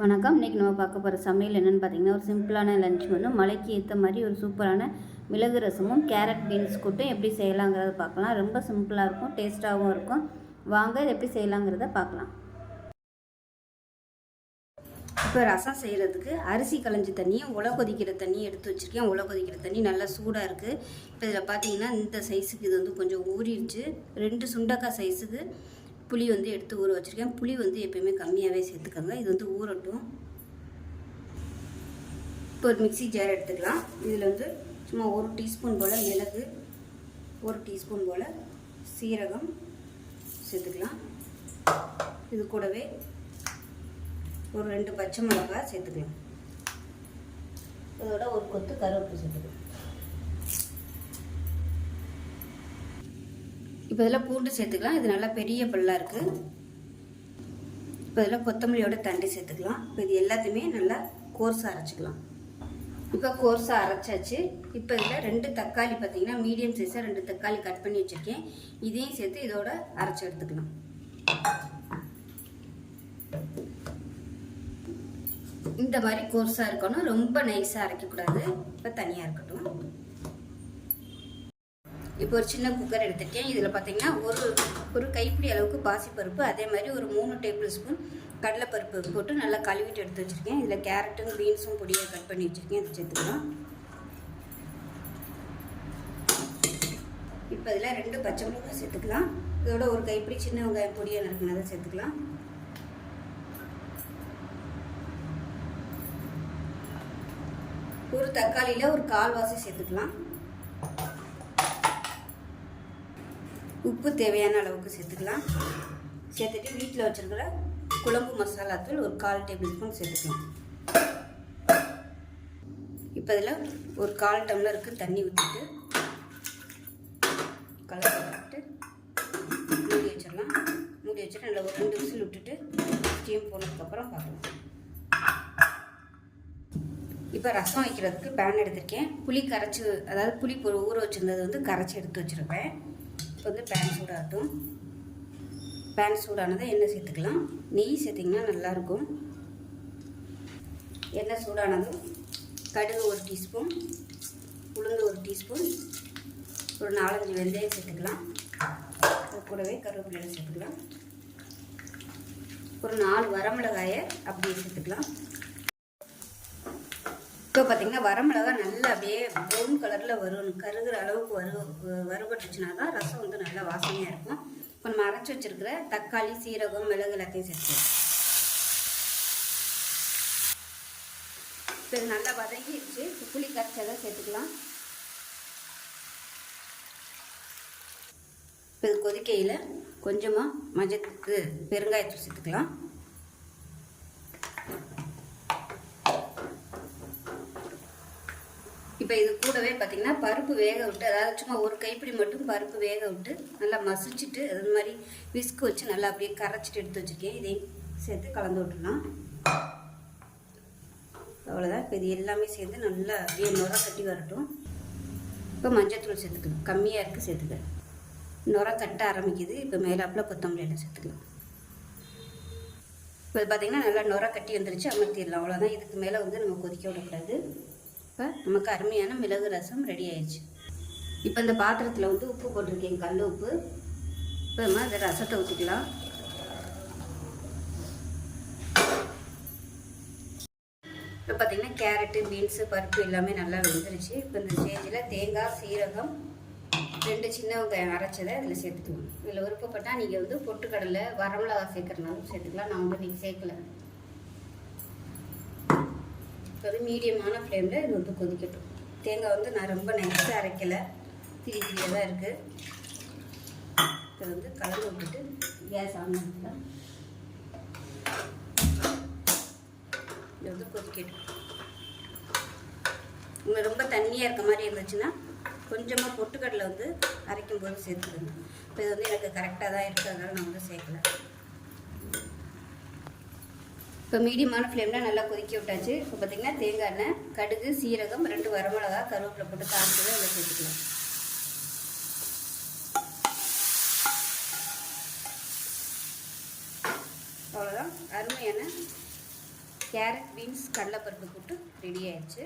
வணக்கம். இன்றைக்கி நம்ம பார்க்க போகிற சமையல் என்னென்னு பார்த்தீங்கன்னா, ஒரு சிம்பிளான லஞ்ச் மெனு. மழைக்கு ஏற்ற மாதிரி ஒரு சூப்பரான மிளகு ரசமும் கேரட் பீன்ஸ் கூட்டும் எப்படி செய்யலாங்கிறத பார்க்கலாம். ரொம்ப சிம்பிளாக இருக்கும், டேஸ்ட்டாகவும் இருக்கும். வாங்க இது எப்படி செய்யலாங்கிறத பார்க்கலாம். இப்போ ரசம் செய்கிறதுக்கு அரிசி களைஞ்ச தண்ணியும் உலை கொதிக்கிற தண்ணியும் எடுத்து வச்சுருக்கேன். உலை கொதிக்கிற தண்ணி நல்லா சூடாக இருக்குது. இப்போ இதில் பார்த்தீங்கன்னா இந்த சைஸுக்கு இது வந்து கொஞ்சம் ஊறிடுச்சு. 2 சுண்டக்காய் சைஸுக்கு புளி வந்து எடுத்து ஊற வச்சுருக்கேன். புளி வந்து எப்பயுமே கம்மியாகவே சேர்த்துக்கோங்க. இது வந்து ஊறட்டும். இப்போ ஒரு மிக்ஸி ஜார் எடுத்துக்கலாம். இதில் வந்து சும்மா 1 டீஸ்பூன் போல் மிளகு, 1 டீஸ்பூன் போல் சீரகம் சேர்த்துக்கலாம். இது கூடவே ஒரு 2 பச்சை மிளகாய் சேர்த்துக்கலாம். இதோட ஒரு கொத்து கருவேப்பிலை சேர்த்துக்கலாம். இப்போ இதில் பூண்டு சேர்த்துக்கலாம். இது நல்லா பெரிய பல்லாக இருக்குது. இப்போ இதில் கொத்தமல்லியோட தண்டி சேர்த்துக்கலாம். இப்போ இது எல்லாத்தையுமே நல்லா கோர்ஸாக அரைச்சிக்கலாம். இப்போ கோர்ஸாக அரைச்சாச்சு. இப்போ இதில் 2 தக்காளி பார்த்தீங்கன்னா மீடியம் சைஸாக 2 தக்காளி கட் பண்ணி வச்சுருக்கேன். இதையும் சேர்த்து இதோட அரைச்சி எடுத்துக்கலாம். இந்த மாதிரி கோர்ஸாக இருக்கணும், ரொம்ப நைஸாக அரைக்கக்கூடாது. இப்போ தனியாக இருக்கட்டும். இப்போ ஒரு சின்ன குக்கர் எடுத்துருக்கேன். இதில் பார்த்தீங்கன்னா ஒரு கைப்பிடி அளவுக்கு பாசிப்பருப்பு, அதே மாதிரி ஒரு 3 டேபிள் ஸ்பூன் கடலைப்பருப்பு போட்டு நல்லா கழுவிட்டு எடுத்து வச்சுருக்கேன். இதில் கேரட்டும் பீன்ஸும் பொடியாக கட் பண்ணி வச்சுருக்கேன். அதை சேர்த்துக்கலாம். இப்போ இதில் 2 பச்சை மிளகாய் சேர்த்துக்கலாம். இதோட ஒரு கைப்பிடி சின்ன வெங்காயம் பொடியாக நறுக்கினதை சேர்த்துக்கலாம். ஒரு தக்காளியில் ஒரு 1/4 வாசி சேர்த்துக்கலாம். உப்பு தேவையான அளவுக்கு சேர்த்துக்கலாம். சேர்த்துட்டு வீட்டில் வச்சுருக்கிற குழம்பு மசாலா தூள் ஒரு 1/4 டேபிள் ஸ்பூன் சேர்த்துக்கலாம். இப்போ இதில் ஒரு 1/4 டம்ளருக்கு தண்ணி ஊற்றிட்டு கலந்து விட்டு மூடி வச்சிடலாம். மூடி வச்சுட்டு நல்லா ஒரு 2 விசில் விட்டுட்டு ஸ்டீம் போனதுக்கப்புறம் பார்க்கலாம். இப்போ ரசம் வைக்கிறதுக்கு பேன் எடுத்திருக்கேன். புளி கரைச்சி, அதாவது புளி ஊற வச்சுருந்தது வந்து கரைச்சி எடுத்து வச்சுருப்பேன். இப்போ வந்து பேன் சூடாகட்டும். பேன் சூடானதை எண்ணெய் சேர்த்துக்கலாம். நெய் சேர்த்திங்கன்னா நல்லாயிருக்கும். எண்ணெய் சூடானதும் கடுகு 1 டீஸ்பூன், உளுந்து 1 டீஸ்பூன், ஒரு 4-5 வெந்தயம் சேர்த்துக்கலாம். அது கூடவே கருவேப்பிலை சேர்த்துக்கலாம். ஒரு 4 வரமிளகாயை அப்படியே சேர்த்துக்கலாம். இப்போ பார்த்தீங்கன்னா வரமிளகா நல்லா அப்படியே ப்ரௌன் கலரில் கருகிற அளவுக்கு வறுபட்டுச்சுன்னா தான் ரசம் வந்து நல்லா வாசனையாக இருக்கும். இப்போ நம்ம அரைச்சி வச்சுருக்கிற தக்காளி, சீரகம், மிளகு எல்லாத்தையும் சேர்த்துக்கலாம். இப்போ இது நல்லா வதங்கிடுச்சு. இப்போ புளி கரைச்சதை சேர்த்துக்கலாம். இப்போ இது கொதிக்கையில் கொஞ்சமாக மஞ்சத்துக்கு பெருங்காயத்தூள் சேர்த்துக்கலாம். இப்போ இது கூடவே பார்த்திங்கன்னா பருப்பு வேக விட்டு, அதாவது சும்மா ஒரு கைப்பிடி மட்டும் பருப்பு வேக விட்டு நல்லா மசிச்சுட்டு அது மாதிரி விஸ்க் வச்சு நல்லா அப்படியே கரைச்சிட்டு எடுத்து வச்சுருக்கேன். இதையும் சேர்த்து கலந்து விட்டுடலாம். அவ்வளோதான். இப்போ இது எல்லாமே சேர்ந்து நல்லா அப்படியே நுரை கட்டி வரட்டும். இப்போ மஞ்சத்தூள் சேர்த்துக்கலாம். கம்மியாக இருக்குது, சேர்த்துக்கலாம். நுரை கட்ட ஆரம்பிக்குது. இப்போ மேலாப்பில் கொத்தமல்லியில் சேர்த்துக்கலாம். இப்போ பார்த்திங்கன்னா நல்லா நுரை கட்டி வந்துருச்சு. அமர்த்திடலாம். அவ்வளோதான். இதுக்கு மேலே வந்து நம்ம கொதிக்க விடக்கூடாது. இப்போ நமக்கு அருமையான மிளகு ரசம் ரெடி ஆயிடுச்சு. இப்போ இந்த பாத்திரத்தில் வந்து உப்பு போட்டிருக்கேன், கல் உப்பு. இப்போ நம்ம அந்த ரசத்தை ஊற்றிக்கலாம். இப்போ பார்த்திங்கன்னா கேரட்டு, பீன்ஸு, பருப்பு எல்லாமே நல்லா வெந்துருச்சு. இப்போ இந்த ஸ்டேஜில் தேங்காய், சீரகம், 2 சின்ன வெங்காயம் அரைச்சதை இதில் சேர்த்துக்கலாம். இதில் விருப்பப்பட்டால் நீங்கள் வந்து பொட்டுக்கடலை, வரமிளகா சேர்க்குறனாலும் சேர்த்துக்கலாம். நான் வந்து நீங்கள் சேர்க்கலை. அது மீடியமான ஃப்ளேமில் இது வந்து கொதிக்கட்டும். தேங்காய் வந்து நான் ரொம்ப நைஸாக அரைக்கலை, திரியாக தான் இருக்குது. இதை வந்து கலந்து விட்டுட்டு கேஸ் ஆன் பண்ணிக்கலாம். இது வந்து கொதிக்கட்டும். உங்களுக்கு ரொம்ப தண்ணியாக இருக்க மாதிரி இருந்துச்சுன்னா கொஞ்சமாக பொட்டுக்கடலை வந்து அரைக்கும் போது சேர்த்துக்கணும். இப்போ இது வந்து எனக்கு கரெக்டாக தான் இருக்குது, அதனால் நான் வந்து சேர்க்கலை. இப்போ மீடியமான ஃப்ளேமில் நல்லா கொதிக்க விட்டாச்சு. இப்போ பார்த்திங்கன்னா தேங்காய் எண்ணெய், கடுகு, சீரகம், 2 வரமிளகா, கருவேப்பிலை போட்டு தாளித்து இதில் சேர்த்துக்கலாம். அவ்வளோதான். அருமையான கேரட் பீன்ஸ் கடலைப்பருப்பு போட்டு ரெடி ஆயிடுச்சு.